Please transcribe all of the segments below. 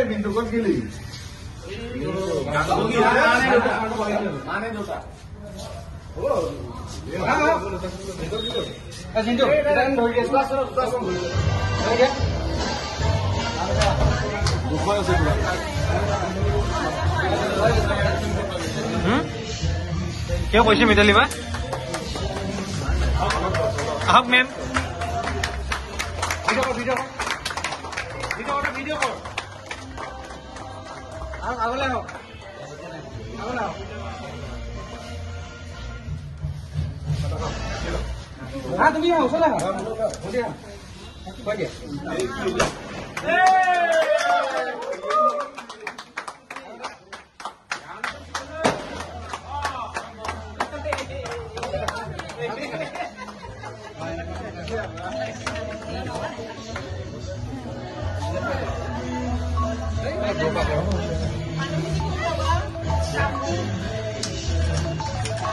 বিন্দু ক'ত গেলি কিয় কৈছে মিতালী বা আহক মেম আগলে আহক তুমি ওচৰলৈ আহা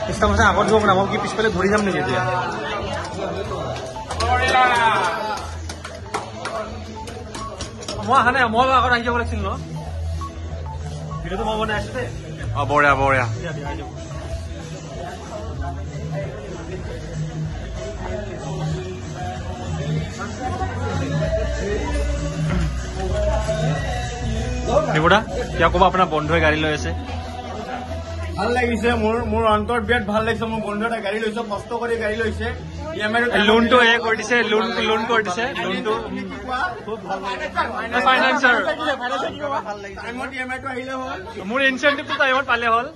চেষ্টা কৰিছে আগত যাব না মই কি পিছফালে ঘূৰি যাম নেকি এতিয়া মই অহা নাই মই আগত আহি যাব লাগিছিল ন ভিডিঅ'টো মই বনাই আছো দে বঢ়িয়া বঢ়িয়া দেবুদা কিয় ক'ব আপোনাৰ বন্ধুৱে গাড়ী লৈ আছে ভাল লাগিছে মোৰ অন্তৰত বিৰাট ভাল লাগিছে মোৰ বন্ধু এটা গাড়ী লৈছে কষ্ট কৰি গাড়ী লৈছে লোনটো কৰি দিছে লোন কৰি দিছে লোনটো ফাইনেন্সাৰ মোৰ ইনচেন্টিভটো টাইমত পালে হ'ল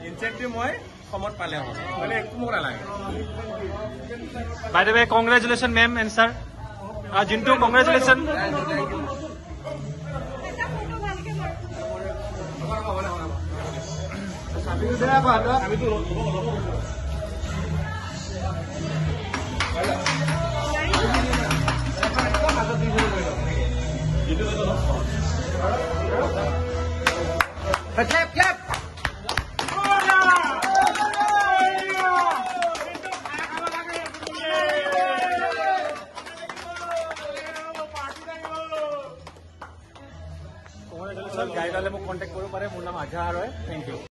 ইনচেন্টিভ মই সময়ত পালে হ'ল মানে একো মোক নালাগে by the way congratulation ma'am and sir Jintu congratulation Clap, clap. গাড়ী পালে মোক কণ্টেক্ট কৰিব পাৰে মোৰ নাম আজহাৰ হয় থেংক ইউ